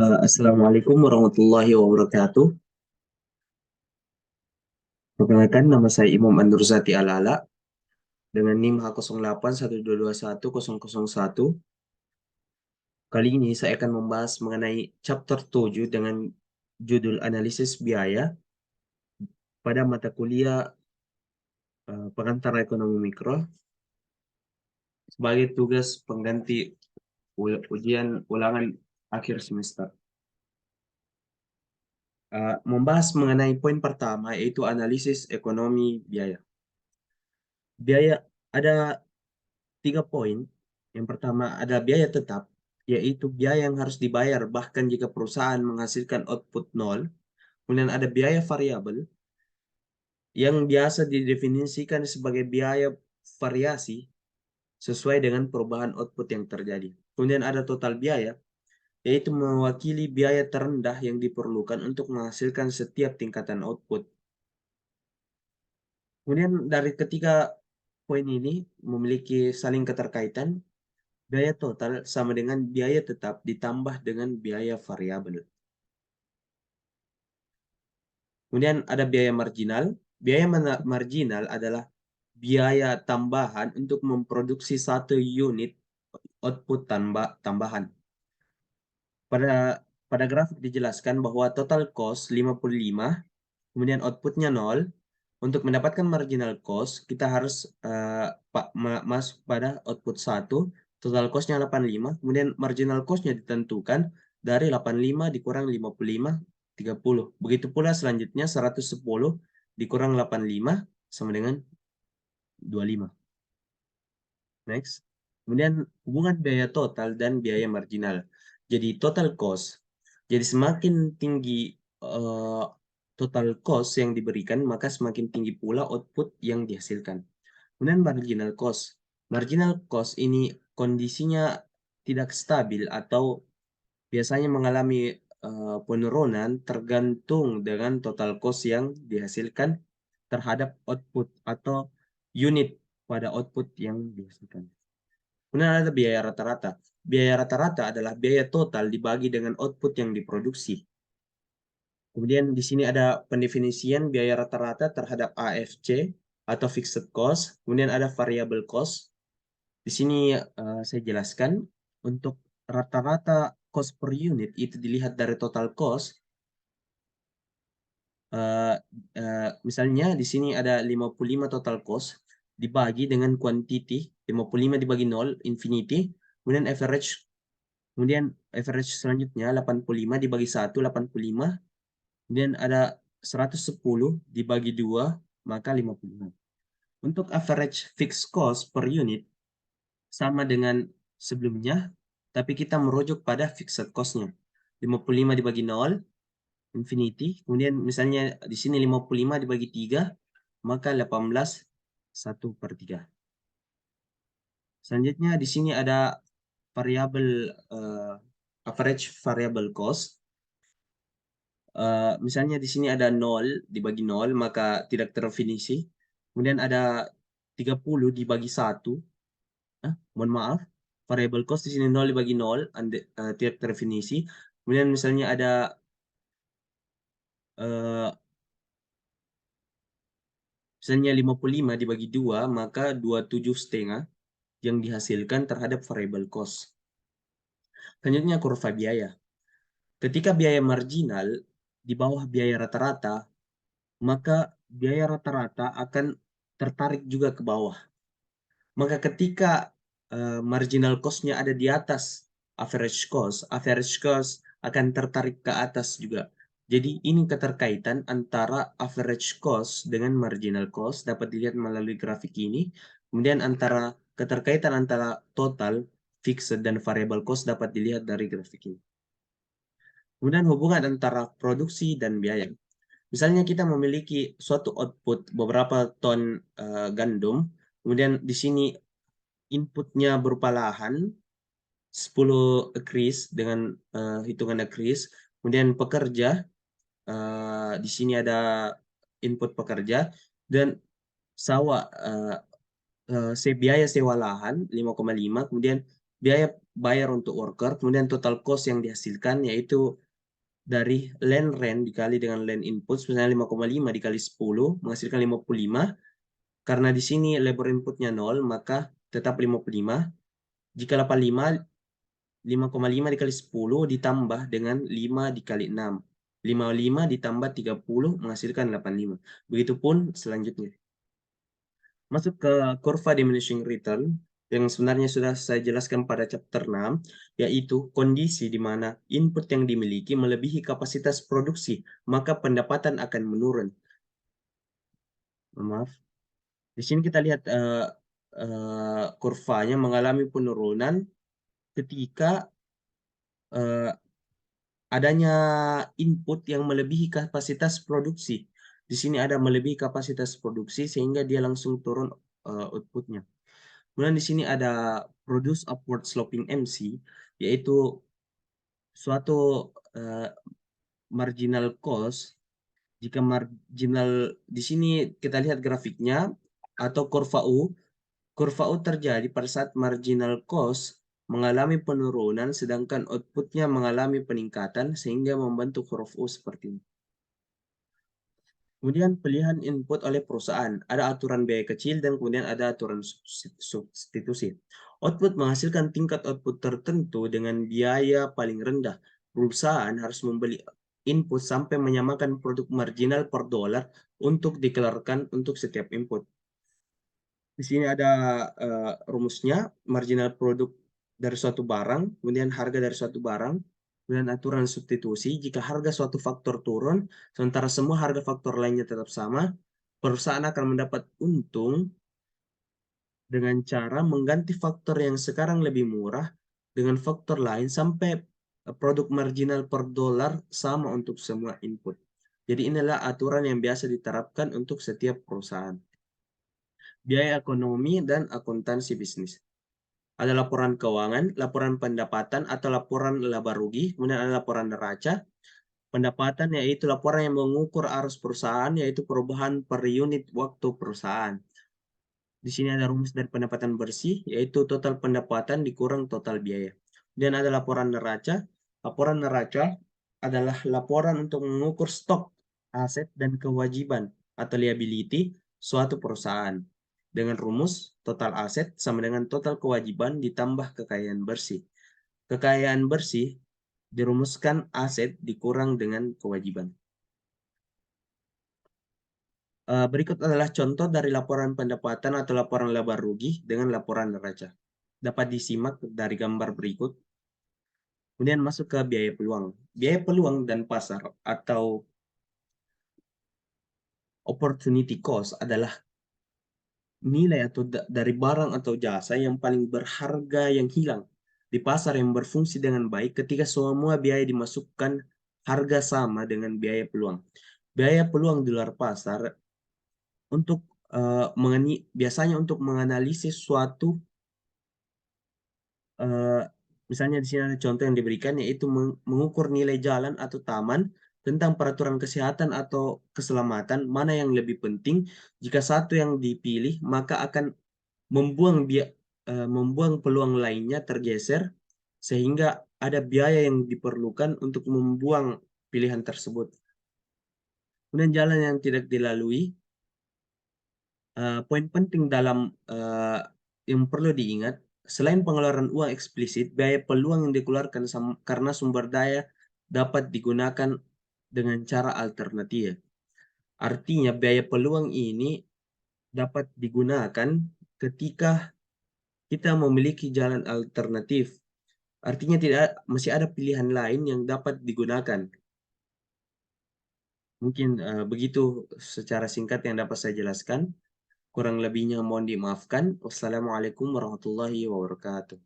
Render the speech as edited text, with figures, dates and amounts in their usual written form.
Assalamualaikum warahmatullahi wabarakatuh. Perkenalkan, nama saya Imam Andurzati Alala dengan NIM H0812210001. Kali ini saya akan membahas mengenai chapter 7 dengan judul analisis biaya pada mata kuliah Pengantar Ekonomi Mikro sebagai tugas pengganti ujian ulangan akhir semester. Membahas mengenai poin pertama yaitu analisis ekonomi biaya. Biaya ada 3 poin. Yang pertama ada biaya tetap, yaitu biaya yang harus dibayar bahkan jika perusahaan menghasilkan output nol. Kemudian ada biaya variabel yang biasa didefinisikan sebagai biaya variasi sesuai dengan perubahan output yang terjadi. Kemudian ada total biaya, yaitu mewakili biaya terendah yang diperlukan untuk menghasilkan setiap tingkatan output. Kemudian dari ketiga poin ini memiliki saling keterkaitan. Biaya total sama dengan biaya tetap ditambah dengan biaya variabel. Kemudian ada biaya marginal. Biaya marginal adalah biaya tambahan untuk memproduksi satu unit output tambahan. Pada pada grafik dijelaskan bahwa total cost 55, kemudian outputnya 0. Untuk mendapatkan marginal cost, kita harus masuk pada output 1, total cost-nya 85, kemudian marginal cost-nya ditentukan dari 85 dikurang 55, 30. Begitu pula selanjutnya 110 dikurang 85 sama dengan 25. Next. Kemudian hubungan biaya total dan biaya marginal. Jadi total cost. Jadi semakin tinggi eh, total cost yang diberikan, maka semakin tinggi pula output yang dihasilkan. Kemudian marginal cost. Marginal cost ini kondisinya tidak stabil atau biasanya mengalami penurunan tergantung dengan total cost yang dihasilkan terhadap output atau unit pada output yang dihasilkan. Kemudian ada biaya rata-rata. Biaya rata-rata adalah biaya total dibagi dengan output yang diproduksi. Kemudian di sini ada pendefinisian biaya rata-rata terhadap AFC atau fixed cost. Kemudian ada variable cost. Di sini saya jelaskan untuk rata-rata cost per unit itu dilihat dari total cost. Eh, Misalnya di sini ada 55 total cost dibagi dengan quantity 55 dibagi 0 infinity, kemudian average. Kemudian average selanjutnya 85 dibagi 1, 85. Kemudian ada 110 dibagi 2, maka 55. Untuk average fixed cost per unit sama dengan sebelumnya, tapi kita merujuk pada fixed cost-nya. 55 dibagi 0, infinity. Kemudian misalnya di sini 55 dibagi 3, maka 18, 1/3. Selanjutnya di sini ada variabel average variable cost. Misalnya di sini ada 0 dibagi 0, maka tidak terdefinisi. Kemudian ada 30 dibagi 1. Mohon maaf. Variable cost di sini 0 dibagi 0, tidak terdefinisi. Kemudian misalnya ada uh, misalnya 55 dibagi 2, maka 27,5 yang dihasilkan terhadap variable cost. Selanjutnya kurva biaya. Ketika biaya marginal di bawah biaya rata-rata, maka biaya rata-rata akan tertarik juga ke bawah. Maka ketika marginal cost-nya ada di atas average cost akan tertarik ke atas juga. Jadi ini keterkaitan antara average cost dengan marginal cost dapat dilihat melalui grafik ini. Kemudian keterkaitan antara total, fixed, dan variable cost dapat dilihat dari grafik ini. Kemudian hubungan antara produksi dan biaya. Misalnya kita memiliki suatu output beberapa ton gandum, kemudian di sini inputnya berupa lahan 10 acres dengan hitungan acres, kemudian pekerja di sini ada input pekerja dan sawah biaya sewa lahan 5,5, kemudian biaya bayar untuk worker, kemudian total cost yang dihasilkan yaitu dari land rent dikali dengan land input, misalnya 5,5 dikali 10 menghasilkan 55. Karena di sini labor inputnya 0, maka tetap 55. Jika 85, 5,5 dikali 10 ditambah dengan 5 dikali 6. 55 ditambah 30 menghasilkan 85. Begitupun selanjutnya. Masuk ke kurva diminishing return yang sebenarnya sudah saya jelaskan pada chapter 6, yaitu kondisi di mana input yang dimiliki melebihi kapasitas produksi, maka pendapatan akan menurun. Maaf. Di sini kita lihat kurvanya mengalami penurunan ketika adanya input yang melebihi kapasitas produksi. Di sini ada melebihi kapasitas produksi sehingga dia langsung turun outputnya. Kemudian di sini ada produce upward sloping MC, yaitu suatu marginal cost. Jika marginal di sini kita lihat grafiknya atau kurva U. Kurva U terjadi pada saat marginal cost mengalami penurunan sedangkan outputnya mengalami peningkatan sehingga membentuk huruf U seperti ini. Kemudian pilihan input oleh perusahaan. Ada aturan biaya kecil dan kemudian ada aturan substitusi. Output menghasilkan tingkat output tertentu dengan biaya paling rendah. Perusahaan harus membeli input sampai menyamakan produk marginal per dolar untuk dikeluarkan untuk setiap input. Di sini ada rumusnya, marginal produk dari suatu barang, kemudian harga dari suatu barang, kemudian aturan substitusi. Jika harga suatu faktor turun, sementara semua harga faktor lainnya tetap sama, perusahaan akan mendapat untung dengan cara mengganti faktor yang sekarang lebih murah dengan faktor lain sampai produk marginal per dolar sama untuk semua input. Jadi inilah aturan yang biasa diterapkan untuk setiap perusahaan. Biaya ekonomi dan akuntansi bisnis. Ada laporan keuangan, laporan pendapatan atau laporan laba rugi, kemudian ada laporan neraca. Pendapatan yaitu laporan yang mengukur arus perusahaan, yaitu perubahan per unit waktu perusahaan. Di sini ada rumus dari pendapatan bersih, yaitu total pendapatan dikurang total biaya. Dan ada laporan neraca. Laporan neraca adalah laporan untuk mengukur stok, aset, dan kewajiban atau liability suatu perusahaan. Dengan rumus total aset sama dengan total kewajiban ditambah kekayaan bersih. Kekayaan bersih dirumuskan aset dikurang dengan kewajiban. Berikut adalah contoh dari laporan pendapatan atau laporan laba rugi dengan laporan neraca. Dapat disimak dari gambar berikut. Kemudian masuk ke biaya peluang. Biaya peluang dan pasar atau opportunity cost adalah nilai atau dari barang atau jasa yang paling berharga yang hilang di pasar yang berfungsi dengan baik ketika semua biaya dimasukkan harga sama dengan biaya peluang. Biaya peluang di luar pasar untuk biasanya untuk menganalisis suatu misalnya di sini ada contoh yang diberikan yaitu mengukur nilai jalan atau taman tentang peraturan kesehatan atau keselamatan mana yang lebih penting. Jika satu yang dipilih maka akan membuang peluang lainnya tergeser sehingga ada biaya yang diperlukan untuk membuang pilihan tersebut. Kemudian jalan yang tidak dilalui. Poin penting dalam yang perlu diingat, selain pengeluaran uang eksplisit, biaya peluang yang dikeluarkan karena sumber daya dapat digunakan dengan cara alternatif. Artinya biaya peluang ini dapat digunakan ketika kita memiliki jalan alternatif. Artinya masih ada pilihan lain yang dapat digunakan. Mungkin begitu secara singkat yang dapat saya jelaskan. Kurang lebihnya mohon dimaafkan. Wassalamualaikum warahmatullahi wabarakatuh.